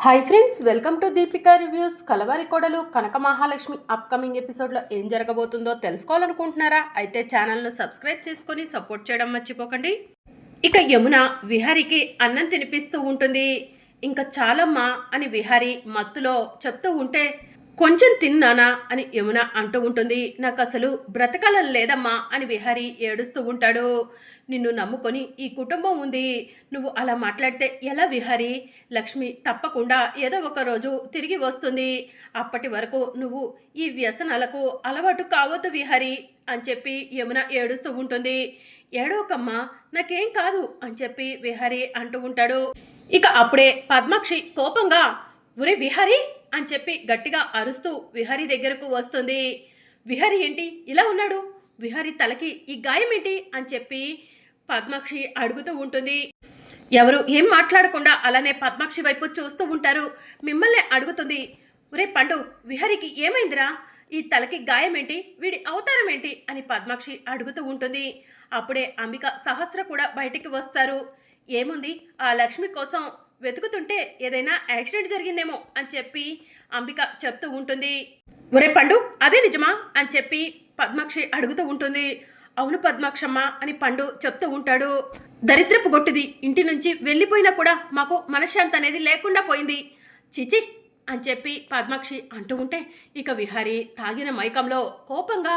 Hi friends, welcome to Deepika reviews. Kalavari Kodalu Kanaka Mahalakshmi upcoming ఎపిసోడ్లో ఏం జరగబోతుందో తెలుసుకోవాలనుకుంటున్నారా? అయితే ఛానల్ను సబ్స్క్రైబ్ చేసుకొని సపోర్ట్ చేయడం మర్చిపోకండి. ఇక యమున విహారికి అన్నం తినిపిస్తూ ఉంటుంది. ఇంకా చాలమ్మా అని విహారి మత్తులో చెప్తూ ఉంటే, కొంచెం తిన్నానా అని యమున అంటూ ఉంటుంది. నాకు అసలు బ్రతకాలని లేదమ్మా అని విహారి ఏడుస్తూ ఉంటాడు. నిన్ను నమ్ముకొని ఈ కుటుంబం ఉంది, నువ్వు అలా మాట్లాడితే ఎలా విహారి? లక్ష్మి తప్పకుండా ఏదో ఒక రోజు తిరిగి వస్తుంది. అప్పటి వరకు నువ్వు ఈ వ్యసనాలకు అలవాటు కావద్దు విహారి అని చెప్పి యమున ఏడుస్తూ ఉంటుంది. ఏడవకమ్మా, నాకేం కాదు అని చెప్పి విహారి అంటూ ఉంటాడు. ఇక అప్పుడే పద్మాక్షి కోపంగా, ఒరే విహారి అని చెప్పి గట్టిగా అరుస్తూ విహారి దగ్గరకు వస్తుంది. విహారి ఏంటి ఇలా ఉన్నాడు? విహారి తలకి ఈ గాయం ఏంటి అని చెప్పి పద్మాక్షి అడుగుతూ ఉంటుంది. ఎవరు ఏం మాట్లాడకుండా అలానే పద్మాక్షి వైపు చూస్తూ ఉంటారు. మిమ్మల్ని అడుగుతుంది, ఒరే పండు, విహారికి ఏమైందిరా? ఈ తలకి గాయం ఏంటి? వీడి అవతారం ఏంటి అని పద్మాక్షి అడుగుతూ ఉంటుంది. అప్పుడే అంబిక, సహస్ర కూడా బయటికి వస్తారు. ఏముంది, ఆ లక్ష్మి కోసం వెతుకుతుంటే ఏదైనా యాక్సిడెంట్ జరిగిందేమో అని చెప్పి అంబిక చెప్తూ ఉంటుంది. ఒరే పండు, అదే నిజమా అని చెప్పి పద్మాక్షి అడుగుతూ ఉంటుంది. అవును పద్మాక్షమ్మ అని పండు చెప్తూ ఉంటాడు. దరిద్రపు గొట్టిది ఇంటి నుంచి వెళ్ళిపోయినా కూడా మాకు మనశ్శాంతి అనేది లేకుండా పోయింది. చిచి అని చెప్పి పద్మాక్షి అంటూ ఉంటే, ఇక విహారి తాగిన మైకంలో కోపంగా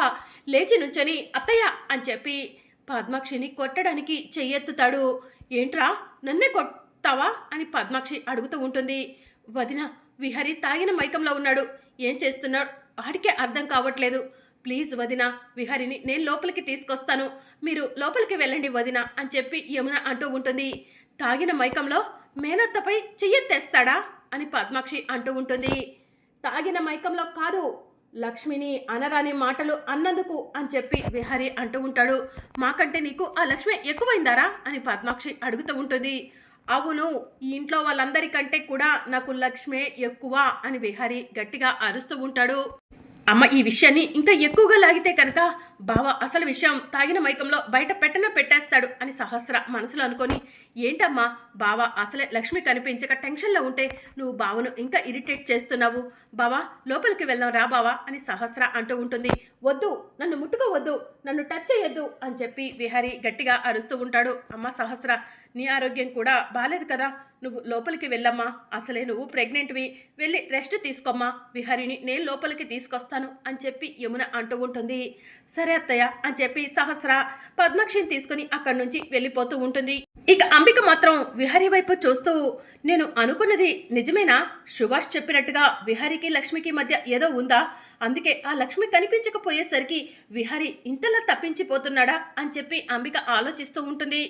లేచి నుంచొని అత్తయ్య అని చెప్పి పద్మాక్షిని కొట్టడానికి చెయ్యెత్తుతాడు. ఏంట్రా, నన్నే కొట్టావా అని పద్మాక్షి అడుగుతూ ఉంటుంది. వదిన, విహారి తాగిన మైకంలో ఉన్నాడు, ఏం చేస్తున్నాడు వాడికే అర్థం కావట్లేదు. ప్లీజ్ వదిన, విహారిని నేను లోపలికి తీసుకొస్తాను, మీరు లోపలికి వెళ్ళండి వదిన అని చెప్పి యమున అంటూ ఉంటుంది. తాగిన మైకంలో మేనత్తపై చెయ్యెత్తేస్తాడా అని పద్మాక్షి అంటూ ఉంటుంది. తాగిన మైకంలో కాదు, లక్ష్మిని అనరాని మాటలు అన్నందుకు అని చెప్పి విహారి అంటూ ఉంటాడు. మాకంటే నీకు ఆ లక్ష్మి ఎక్కువైందారా అని పద్మాక్షి అడుగుతూ ఉంటుంది. అవును, ఈ ఇంట్లో వాళ్ళందరికంటే కూడా నాకు లక్ష్మే ఎక్కువ అని విహారి గట్టిగా అరుస్తూ ఉంటాడు. అమ్మ, ఈ విషయాన్ని ఇంకా ఎక్కువగా లాగితే కనుక బావ అసలు విషయం తాగిన మైకంలో బయట పెట్టేస్తాడు అని సహస్ర మనసులో అనుకొని, ఏంటమ్మా బావ అసలే లక్ష్మి కనిపించక టెన్షన్లో ఉంటే నువ్వు బావను ఇంకా ఇరిటేట్ చేస్తున్నావు. బావా లోపలికి వెళ్దాం రా బావా అని సహస్ర అంటూ ఉంటుంది. వద్దు, నన్ను ముట్టుకోవద్దు, నన్ను టచ్ చేయొద్దు అని చెప్పి విహారి గట్టిగా అరుస్తూ ఉంటాడు. అమ్మ సహస్ర, నీ ఆరోగ్యం కూడా బాలేదు కదా, నువ్వు లోపలికి వెళ్ళమ్మా, అసలే నువ్వు ప్రెగ్నెంట్వి, వెళ్ళి రెస్ట్ తీసుకోమ్మా, విహారిని నేను లోపలికి తీసుకొస్తాను అని చెప్పి యమున అంటూ ఉంటుంది. సరే అత్తయ్య అని చెప్పి సహస్ర పద్మాక్షిని తీసుకుని అక్కడి నుంచి వెళ్ళిపోతూ ఉంటుంది. ఇక అంబిక మాత్రం విహారి వైపు చూస్తూ, నేను అనుకున్నది నిజమేనా? సుభాష్ చెప్పినట్టుగా విహారికి లక్ష్మికి మధ్య ఏదో ఉందా? అందుకే ఆ లక్ష్మి కనిపించకపోయేసరికి విహారి ఇంతలా తప్పించిపోతున్నాడా అని చెప్పి అంబిక ఆలోచిస్తూ ఉంటుంది.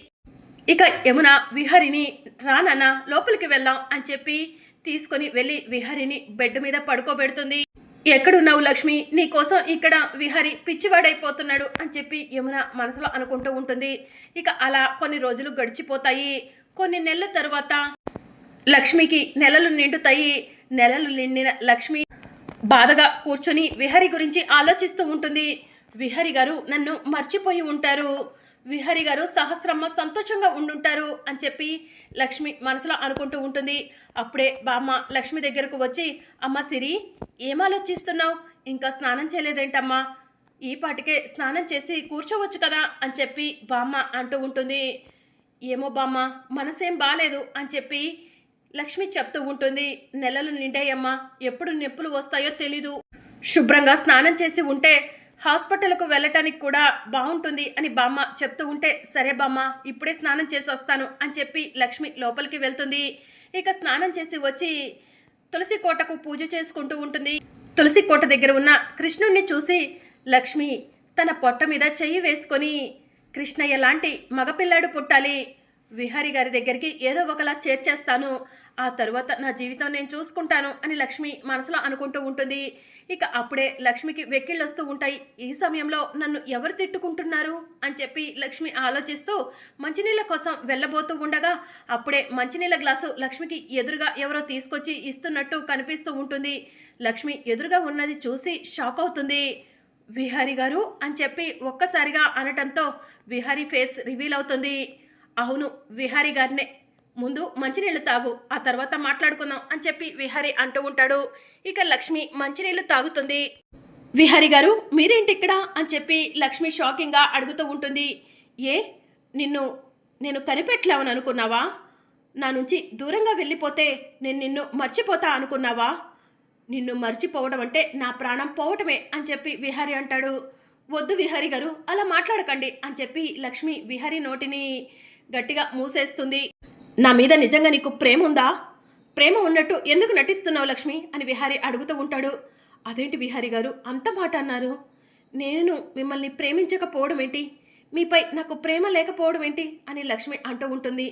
ఇక యమున విహారిని, రానన్నా లోపలికి వెళ్దాం అని చెప్పి తీసుకొని వెళ్ళి విహారిని బెడ్ మీద పడుకోబెడుతుంది. ఎక్కడున్నావు లక్ష్మి, నీ కోసం ఇక్కడ విహారి పిచ్చివాడైపోతున్నాడు అని చెప్పి యమున మనసులో అనుకుంటూ ఉంటుంది. ఇక అలా కొన్ని రోజులు గడిచిపోతాయి. కొన్ని నెలల తరువాత లక్ష్మికి నెలలు నిండుతాయి. నెలలు నిండిన లక్ష్మి బాధగా కూర్చొని విహారి గురించి ఆలోచిస్తూ ఉంటుంది. విహారి గారు నన్ను మర్చిపోయి ఉంటారు, విహారి గారు సహస్రమ్మ సంతోషంగా ఉండుంటారు అని చెప్పి లక్ష్మి మనసులో అనుకుంటూ ఉంటుంది. అప్పుడే బామ్మ లక్ష్మి దగ్గరకు వచ్చి, అమ్మ సిరి, ఏం ఆలోచిస్తున్నావు? ఇంకా స్నానం చేయలేదేంటమ్మా? ఈ పాటికే స్నానం చేసి కూర్చోవచ్చు కదా అని చెప్పి బామ్మ అంటూ ఉంటుంది. ఏమో బామ్మ, మనసేం బాలేదు అని చెప్పి లక్ష్మి చెప్తూ ఉంటుంది. నెలలు నిండాయమ్మా, ఎప్పుడు నొప్పులు వస్తాయో తెలీదు, శుభ్రంగా స్నానం చేసి ఉంటే హాస్పిటల్కు వెళ్ళటానికి కూడా బాగుంటుంది అని బామ్మ చెప్తూ ఉంటే, సరే బామ్మ, ఇప్పుడే స్నానం చేసి వస్తాను అని చెప్పి లక్ష్మి లోపలికి వెళ్తుంది. ఇక స్నానం చేసి వచ్చి తులసి కోటకు పూజ చేసుకుంటూ ఉంటుంది. తులసి కోట దగ్గర ఉన్న కృష్ణుణ్ణి చూసి లక్ష్మి తన పొట్ట మీద చెయ్యి వేసుకొని, కృష్ణయ్య లాంటి మగపిల్లాడు పుట్టాలి, విహారి గారి దగ్గరికి ఏదో ఒకలా చేర్చేస్తాను, ఆ తరువాత నా జీవితం నేను చూసుకుంటాను అని లక్ష్మి మనసులో అనుకుంటూ ఉంటుంది. ఇక అప్పుడే లక్ష్మికి వెక్కిళ్ళు వస్తూ ఉంటాయి. ఈ సమయంలో నన్ను ఎవరు తిట్టుకుంటున్నారు అని చెప్పి లక్ష్మి ఆలోచిస్తూ మంచినీళ్ళ కోసం వెళ్ళబోతూ ఉండగా అప్పుడే మంచినీళ్ళ గ్లాసు లక్ష్మికి ఎదురుగా ఎవరో తీసుకొచ్చి ఇస్తున్నట్టు కనిపిస్తూ ఉంటుంది. లక్ష్మి ఎదురుగా ఉన్నది చూసి షాక్ అవుతుంది. విహారి గారు అని చెప్పి ఒక్కసారిగా అనటంతో విహారి ఫేస్ రివీల్ అవుతుంది. అవును, విహారి గారినే, ముందు మంచినీళ్ళు తాగు, ఆ తర్వాత మాట్లాడుకుందాం అని చెప్పి విహారి అంటూ ఉంటాడు. ఇక లక్ష్మి మంచినీళ్ళు తాగుతుంది. విహారి గారు మీరేంటి ఇక్కడ అని చెప్పి లక్ష్మి షాకింగ్గా అడుగుతూ ఉంటుంది. ఏ నిన్ను నేను కనిపెట్టలేవని అనుకున్నావా? నా నుంచి దూరంగా వెళ్ళిపోతే నేను నిన్ను మర్చిపోతా అనుకున్నావా? నిన్ను మర్చిపోవడం అంటే నా ప్రాణం పోవటమే అని చెప్పి విహారి అంటాడు. వద్దు విహారి గారు అలా మాట్లాడకండి అని చెప్పి లక్ష్మి విహారి నోటిని గట్టిగా మూసేస్తుంది. నా మీద నిజంగా నీకు ప్రేమ ఉందా? ప్రేమ ఉన్నట్టు ఎందుకు నటిస్తున్నావు లక్ష్మి అని విహారి అడుగుతూ ఉంటాడు. అదేంటి విహారి గారు అంత మాట అన్నారు? నేను మిమ్మల్ని ప్రేమించకపోవడం ఏంటి? మీపై నాకు ప్రేమ లేకపోవడం ఏంటి అని లక్ష్మి అంటూ ఉంటుంది.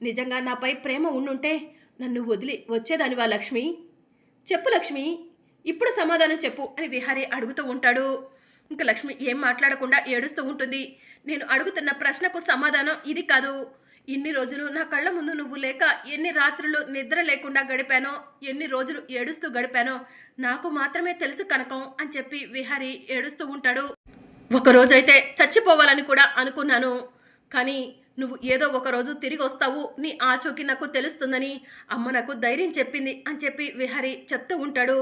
నిజంగా నాపై ప్రేమ ఉండుంటే నన్ను వదిలి వచ్చేదానివా లక్ష్మి? చెప్పు లక్ష్మి, ఇప్పుడు సమాధానం చెప్పు అని విహారి అడుగుతూ ఉంటాడు. ఇంకా లక్ష్మి ఏం మాట్లాడకుండా ఏడుస్తూ ఉంటుంది. నేను అడుగుతున్న ప్రశ్నకు సమాధానం ఇది కాదు. ఇన్ని రోజులు నా కళ్ళ ముందు నువ్వు లేక ఎన్ని రాత్రులు నిద్ర లేకుండా గడిపానో, ఎన్ని రోజులు ఏడుస్తూ గడిపానో నాకు మాత్రమే తెలుసు కనకం అని చెప్పి విహారి ఏడుస్తూ ఉంటాడు. ఒకరోజైతే చచ్చిపోవాలని కూడా అనుకున్నాను, కానీ నువ్వు ఏదో ఒకరోజు తిరిగి వస్తావు, నీ ఆచూకీ నాకు తెలుస్తుందని అమ్మ నాకు ధైర్యం చెప్పింది అని చెప్పి విహారి చెప్తూ ఉంటాడు.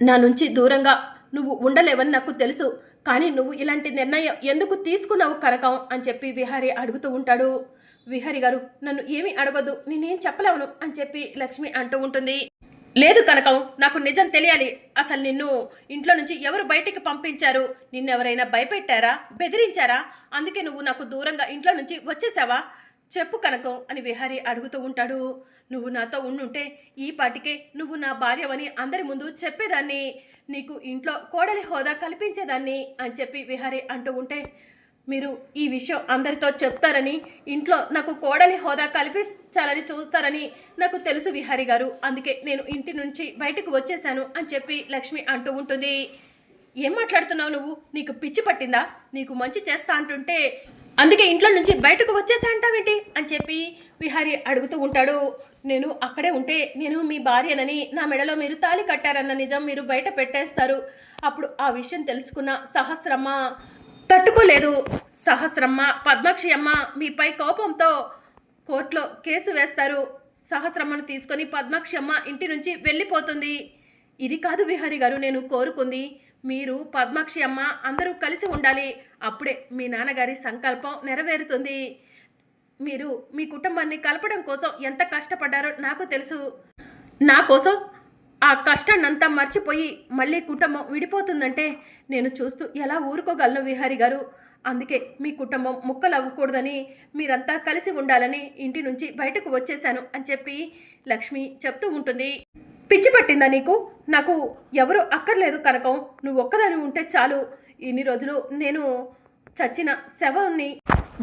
నా నుంచి దూరంగా నువ్వు ఉండలేవని నాకు తెలుసు, కానీ నువ్వు ఇలాంటి నిర్ణయం ఎందుకు తీసుకున్నావు కనకం అని చెప్పి విహారి అడుగుతూ ఉంటాడు. విహారి గారు నన్ను ఏమీ అడగొద్దు, నేనేం చెప్పలేవను అని చెప్పి లక్ష్మి అంటూ ఉంటుంది. లేదు కనకం, నాకు నిజం తెలియాలి. అసలు నిన్ను ఇంట్లో నుంచి ఎవరు బయటికి పంపించారు? నిన్నెవరైనా భయపెట్టారా, బెదిరించారా? అందుకే నువ్వు నాకు దూరంగా ఇంట్లో నుంచి వచ్చేసావా? చెప్పు కనకం అని విహారి అడుగుతూ ఉంటాడు. నువ్వు నాతో ఉండుంటే ఈ పాటికే నువ్వు నా భార్యవని అందరి ముందు చెప్పేదాన్ని, నీకు ఇంట్లో కోడలి హోదా కల్పించేదాన్ని అని చెప్పి విహారి అంటూ ఉంటే, మీరు ఈ విషయం అందరితో చెప్తారని, ఇంట్లో నాకు కోడలి హోదా కల్పించాలని చూస్తారని నాకు తెలుసు విహారి గారు, అందుకే నేను ఇంటి నుంచి బయటకు వచ్చేసాను అని చెప్పి లక్ష్మి అంటూ ఉంటుంది. ఏం మాట్లాడుతున్నావు నువ్వు? నీకు పిచ్చి పట్టిందా? నీకు మంచి చేస్తా అంటుంటే అందుకే ఇంట్లో నుంచి బయటకు వచ్చేసా అంటావేంటి అని చెప్పి విహారి అడుగుతూ ఉంటాడు. నేను అక్కడే ఉంటే నేను మీ భార్యనని, నా మెడలో మీరు తాళి కట్టారన్న నిజం మీరు బయట పెట్టేస్తారు. అప్పుడు ఆ విషయం తెలుసుకున్న సహస్రమ్మ తట్టుకోలేదు. సహస్రమ్మ, పద్మాక్షి అమ్మ మీపై కోపంతో కోర్టులో కేసు వేస్తారు. సహస్రమ్మను తీసుకొని పద్మాక్షి అమ్మ ఇంటి నుంచి వెళ్ళిపోతుంది. ఇది కాదు విహారి గారు నేను కోరుకుంది. మీరు, పద్మాక్షి అమ్మ అందరూ కలిసి ఉండాలి. అప్పుడే మీ నాన్నగారి సంకల్పం నెరవేరుతుంది. మీరు మీ కుటుంబాన్ని కలపడం కోసం ఎంత కష్టపడ్డారో నాకు తెలుసు. నా కోసం ఆ కష్టాన్నంతా మర్చిపోయి మళ్ళీ కుటుంబం విడిపోతుందంటే నేను చూస్తూ ఎలా ఊరుకోగలను విహారి గారు? అందుకే మీ కుటుంబం ముక్కలు అవ్వకూడదని, మీరంతా కలిసి ఉండాలని ఇంటి నుంచి బయటకు వచ్చేశాను అని చెప్పి లక్ష్మి చెప్తూ ఉంటుంది. పిచ్చి పట్టిందా నీకు? నాకు ఎవరు అక్కర్లేదు కనకం, నువ్వు ఒక్కదాని ఉంటే చాలు. ఇన్ని రోజులు నేను చచ్చిన శవాన్ని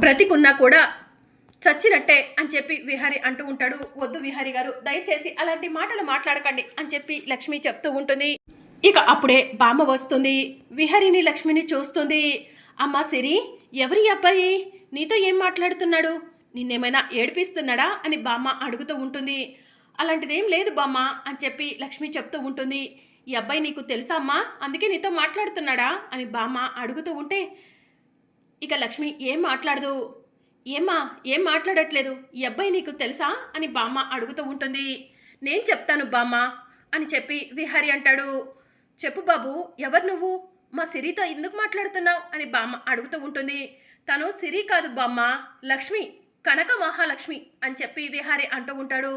బ్రతికున్నా కూడా చచ్చినట్టే అని చెప్పి విహారి అంటూ ఉంటాడు. వద్దు విహారి గారు, దయచేసి అలాంటి మాటలు మాట్లాడకండి అని చెప్పి లక్ష్మి చెప్తూ ఉంటుంది. ఇక అప్పుడే బామ్మ వస్తుంది. విహారిని లక్ష్మిని చూస్తుంది. అమ్మా సిరి, ఎవరి అబ్బాయి నీతో ఏం మాట్లాడుతున్నాడు? నిన్నేమైనా ఏడిపిస్తున్నాడా అని బామ్మ అడుగుతూ ఉంటుంది. అలాంటిదేం లేదు బామ్మ అని చెప్పి లక్ష్మి చెప్తూ ఉంటుంది. ఈ అబ్బాయి నీకు తెలుసా అమ్మా, అందుకే నీతో మాట్లాడుతున్నాడా అని బామ్మ అడుగుతూ ఉంటే ఇక లక్ష్మి ఏం మాట్లాడదు. ఏమ్మా ఏం మాట్లాడట్లేదు, ఈ అబ్బాయి నీకు తెలుసా అని బామ్మ అడుగుతూ ఉంటుంది. నేను చెప్తాను బామ్మ అని చెప్పి విహారి అంటాడు. చెప్పు బాబు, ఎవరు నువ్వు? మా సిరితో ఎందుకు మాట్లాడుతున్నావు అని బామ్మ అడుగుతూ ఉంటుంది. తను సిరి కాదు బామ్మ, లక్ష్మి, కనక మహాలక్ష్మి అని చెప్పి విహారి అంటూ ఉంటాడు.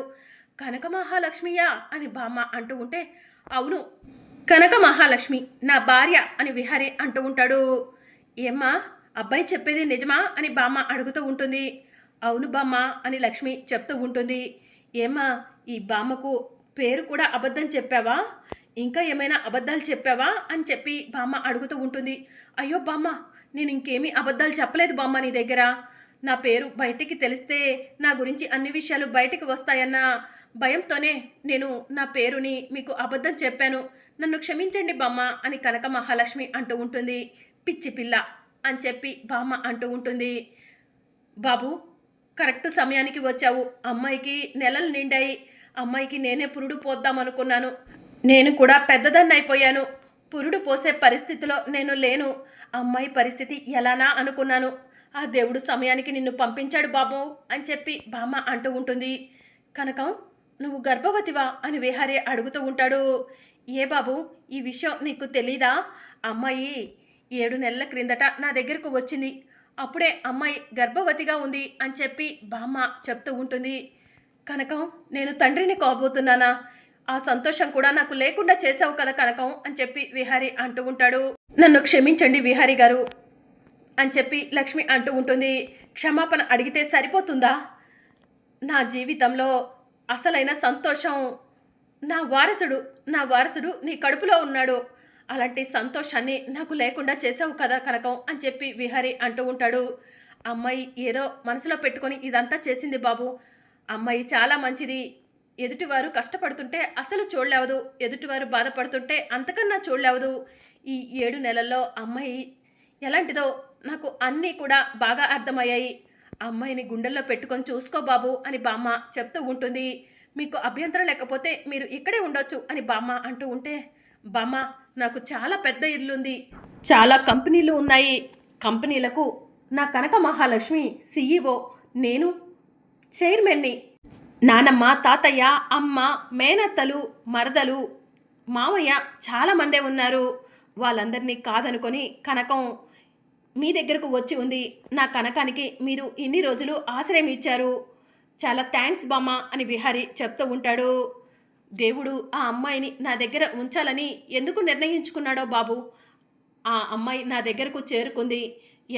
కనక మహాలక్ష్మియా అని బామ్మ అంటూ ఉంటే, అవును కనక మహాలక్ష్మి నా భార్య అని విహారి అంటూ ఉంటాడు. ఏమ్మా అబ్బాయి చెప్పేది నిజమా అని బామ్మ అడుగుతూ ఉంటుంది. అవును బామ్మ అని లక్ష్మి చెప్తూ ఉంటుంది. ఏమ్మా ఈ బామ్మకు పేరు కూడా అబద్ధం చెప్పావా? ఇంకా ఏమైనా అబద్ధాలు చెప్పావా అని చెప్పి బామ్మ అడుగుతూ ఉంటుంది. అయ్యో బామ్మ, నేను ఇంకేమీ అబద్ధాలు చెప్పలేదు బామ్మ నీ దగ్గర. నా పేరు బయటికి తెలిస్తే నా గురించి అన్ని విషయాలు బయటికి వస్తాయన్న భయంతోనే నేను నా పేరుని మీకు అబద్ధం చెప్పాను. నన్ను క్షమించండి బామ్మ అని కనక మహాలక్ష్మి అంటూ ఉంటుంది. పిచ్చి పిల్ల అని చెప్పి బామ్మ అంటూ ఉంటుంది. బాబు, కరెక్ట్ సమయానికి వచ్చావు. అమ్మాయికి నెలలు నిండాయి. అమ్మాయికి నేనే పురుడు పోద్దామనుకున్నాను. నేను కూడా పెద్దదాన్ని అయిపోయాను. పురుడు పోసే పరిస్థితిలో నేను లేను. అమ్మాయి పరిస్థితి ఎలానా అనుకున్నాను. ఆ దేవుడు సమయానికి నిన్ను పంపించాడు బాబు అని చెప్పి బామ్మ అంటూ ఉంటుంది. కనకం, నువ్వు గర్భవతివా అని విహారీ అడుగుతూ ఉంటాడు. ఏ బాబు, ఈ విషయం నీకు తెలీదా? అమ్మాయి 7 నెలల క్రిందట నా దగ్గరకు వచ్చింది. అప్పుడే అమ్మాయి గర్భవతిగా ఉంది అని చెప్పి బామ్మ చెప్తూ ఉంటుంది. కనకం, నేను తండ్రిని కాబోతున్నానా? ఆ సంతోషం కూడా నాకు లేకుండా చేసావు కదా కనకం అని చెప్పి విహారీ అంటూ ఉంటాడు. నన్ను క్షమించండి విహారీ గారు అని చెప్పి లక్ష్మి అంటూ ఉంటుంది. క్షమాపణ అడిగితే సరిపోతుందా? నా జీవితంలో అసలైన సంతోషం నా వారసుడు నీ కడుపులో ఉన్నాడు. అలాంటి సంతోషాన్ని నాకు లేకుండా చేసావు కదా కనకం అని చెప్పి విహారీ అంటూ ఉంటాడు. అమ్మాయి ఏదో మనసులో పెట్టుకొని ఇదంతా చేసింది బాబు. అమ్మాయి చాలా మంచిది. ఎదుటివారు కష్టపడుతుంటే అసలు చూడలేవదు, ఎదుటివారు బాధపడుతుంటే అంతకన్నా చూడలేవదు. ఈ 7 నెలల్లో అమ్మాయి ఎలాంటిదో నాకు అన్నీ కూడా బాగా అర్థమయ్యాయి. అమ్మాయిని గుండెల్లో పెట్టుకొని చూసుకో బాబు అని బామ్మ చెప్తూ ఉంటుంది. మీకు అభ్యంతరం లేకపోతే మీరు ఇక్కడే ఉండొచ్చు అని బామ్మ అంటూ ఉంటే, బామ్మ, నాకు చాలా పెద్ద ఇల్లుంది, చాలా కంపెనీలు ఉన్నాయి. కంపెనీలకు నా కనక మహాలక్ష్మి CEO, నేను చైర్మన్ని. నానమ్మ, తాతయ్య, అమ్మ, మేనత్తలు, మరదలు, మామయ్య చాలామందే ఉన్నారు. వాళ్ళందరినీ కాదనుకొని కనకం మీ దగ్గరకు వచ్చి ఉంది. నా కనకానికి మీరు ఇన్ని రోజులు ఆశ్రయం ఇచ్చారు. చాలా థ్యాంక్స్ బామ్మ అని విహారీ చెప్తూ ఉంటాడు. దేవుడు ఆ అమ్మాయిని నా దగ్గర ఉంచాలని ఎందుకు నిర్ణయించుకున్నాడో బాబు. ఆ అమ్మాయి నా దగ్గరకు చేరుకుంది.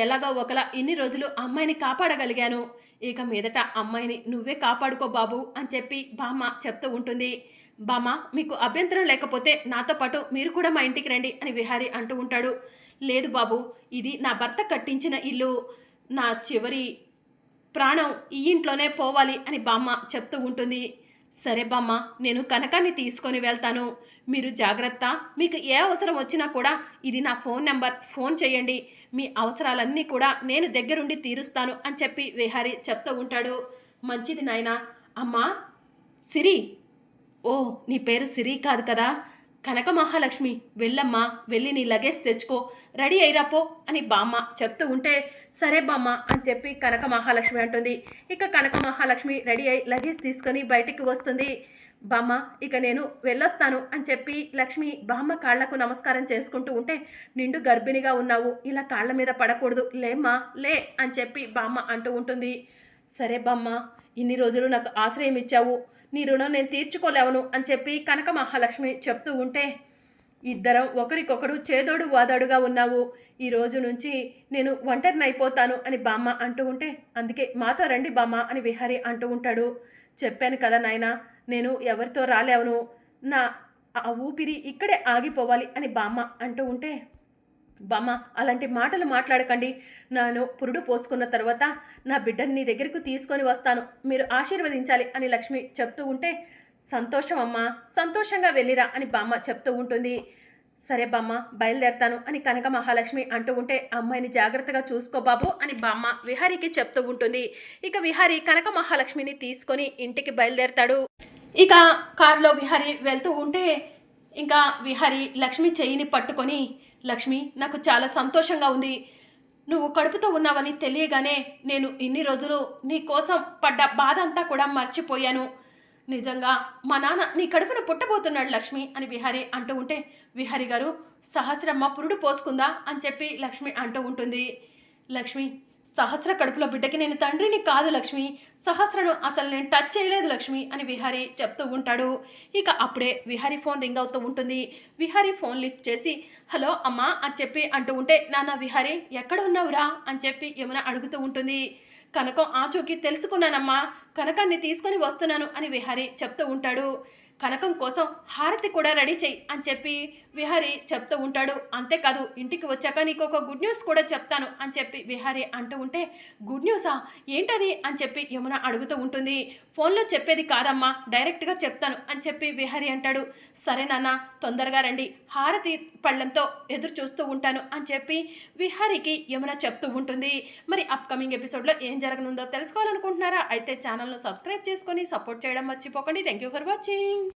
ఎలాగో ఒకలా ఇన్ని రోజులు అమ్మాయిని కాపాడగలిగాను. ఇక మీదట అమ్మాయిని నువ్వే కాపాడుకో బాబు అని చెప్పి బామ్మ చెప్తూ ఉంటుంది. బామ్మ, మీకు అభ్యంతరం లేకపోతే నాతో పాటు మీరు కూడా మా ఇంటికి రండి అని విహారీ అంటూ ఉంటాడు. లేదు బాబు, ఇది నా భర్త కట్టించిన ఇల్లు. నా చివరి ప్రాణం ఈ ఇంట్లోనే పోవాలి అని బామ్మ చెప్తూ ఉంటుంది. సరే బామ్మ, నేను కనకాన్ని తీసుకొని వెళ్తాను. మీరు జాగ్రత్త. మీకు ఏ అవసరం వచ్చినా కూడా ఇది నా ఫోన్ నెంబర్, ఫోన్ చేయండి. మీ అవసరాలన్నీ కూడా నేను దగ్గరుండి తీరుస్తాను అని చెప్పి విహారీ చెప్తూ ఉంటాడు. మంచిది నాయనా. అమ్మా సిరి, ఓ నీ పేరు సిరి కాదు కదా, కనక మహాలక్ష్మి, వెళ్ళమ్మా, వెళ్ళి నీ లగేజ్ తెచ్చుకో, రెడీ అయిరాపో అని బామ్మ చెప్తూ ఉంటే, సరే బామ్మ అని చెప్పి కనక మహాలక్ష్మి అంటుంది. ఇక కనక మహాలక్ష్మి రెడీ అయి లగేజ్ తీసుకొని బయటికి వస్తుంది. బామ్మ, ఇక నేను వెళ్ళొస్తాను అని చెప్పి లక్ష్మి బామ్మ కాళ్లకు నమస్కారం చేసుకుంటూ ఉంటే, నిండు గర్భిణిగా ఉన్నావు, ఇలా కాళ్ళ మీద పడకూడదు, లేమ్మా లే అని చెప్పి బామ్మ అంటూ ఉంటుంది. సరే బామ్మ, ఇన్ని రోజులు నాకు ఆశ్రయం ఇచ్చావు, నీ రుణం నేను తీర్చుకోలేవను అని చెప్పి కనక మహాలక్ష్మి చెప్తూ ఉంటే, ఇద్దరం ఒకరికొకడు చేదోడు వాదాడుగా ఉన్నావు, ఈ రోజు నుంచి నేను ఒంటరిని అయిపోతాను అని బామ్మ అంటూ ఉంటే, అందుకే మాతో రండి బామ్మ అని విహారీ అంటూ ఉంటాడు. చెప్పాను కదా నాయనా, నేను ఎవరితో రాలేవను, నా ఆ ఊపిరి ఇక్కడే ఆగిపోవాలి అని బామ్మ అంటూ ఉంటే, బామ్మ అలాంటి మాటలు మాట్లాడకండి. నేను పురుడు పోసుకున్న తర్వాత నా బిడ్డని నీ దగ్గరకు తీసుకొని వస్తాను, మీరు ఆశీర్వదించాలి అని లక్ష్మి చెప్తూ ఉంటే, సంతోషం అమ్మా, సంతోషంగా వెళ్ళిరా అని బామ్మ చెప్తూ ఉంటుంది. సరే బామ్మ, బయలుదేరతాను అని కనక మహాలక్ష్మి అంటూ ఉంటే, అమ్మాయిని జాగ్రత్తగా చూసుకో బాబు అని బామ్మ విహారీకి చెప్తూ ఉంటుంది. ఇక విహారీ కనక మహాలక్ష్మిని తీసుకొని ఇంటికి బయలుదేరతాడు. ఇక కారులో విహారీ వెళ్తూ ఉంటే, ఇంకా విహారీ లక్ష్మి చెయ్యిని పట్టుకొని, లక్ష్మి, నాకు చాలా సంతోషంగా ఉంది. నువ్వు కడుపుతో ఉన్నావని తెలియగానే నేను ఇన్ని రోజులు నీ కోసం పడ్డ బాధ అంతా కూడా మర్చిపోయాను. నిజంగా మా నాన్న నీ కడుపున పుట్టబోతున్నాడు లక్ష్మి అని విహారీ అంటూ ఉంటే, విహారీ గారు, సహస్రమ్మ పురుడు పోసుకుందా అని చెప్పి లక్ష్మి అంటూ ఉంటుంది. లక్ష్మి, సహస్ర కడుపులో బిడ్డకి నేను తండ్రిని కాదు లక్ష్మి, సహస్రను అసలు నేను టచ్ చేయలేదు లక్ష్మి అని విహారీ చెప్తూ ఉంటాడు. ఇక అప్పుడే విహారీ ఫోన్ రింగ్ అవుతూ ఉంటుంది. విహారీ ఫోన్ లిఫ్ట్ చేసి, హలో అమ్మా అని చెప్పి అంటూ ఉంటే, నాన్న విహారీ ఎక్కడ ఉన్నావురా అని చెప్పి యమున అడుగుతూ ఉంటుంది. కనకం ఆచూకీ తెలుసుకున్నానమ్మా, కనకాన్ని తీసుకొని వస్తున్నాను అని విహారీ చెప్తూ ఉంటాడు. కనకం కోసం హారతి కూడా రెడీ చెయ్యి అని చెప్పి విహారీ చెప్తూ ఉంటాడు. అంతేకాదు, ఇంటికి వచ్చాక నీకు ఒక గుడ్ న్యూస్ కూడా చెప్తాను అని చెప్పి విహారీ అంటూ ఉంటే, గుడ్ న్యూసా, ఏంటది అని చెప్పి యమున అడుగుతూ ఉంటుంది. ఫోన్లో చెప్పేది కాదమ్మా, డైరెక్ట్గా చెప్తాను అని చెప్పి విహారీ అంటాడు. సరే నాన్న, తొందరగా రండి, హారతి పళ్ళంతో ఎదురు చూస్తూ ఉంటాను అని చెప్పి విహారీకి యమున చెప్తూ ఉంటుంది. మరి అప్కమింగ్ ఎపిసోడ్లో ఏం జరగనుందో తెలుసుకోవాలనుకుంటున్నారా? అయితే ఛానల్ను సబ్స్క్రైబ్ చేసుకొని సపోర్ట్ చేయడం మర్చిపోకండి. Thank you for watching.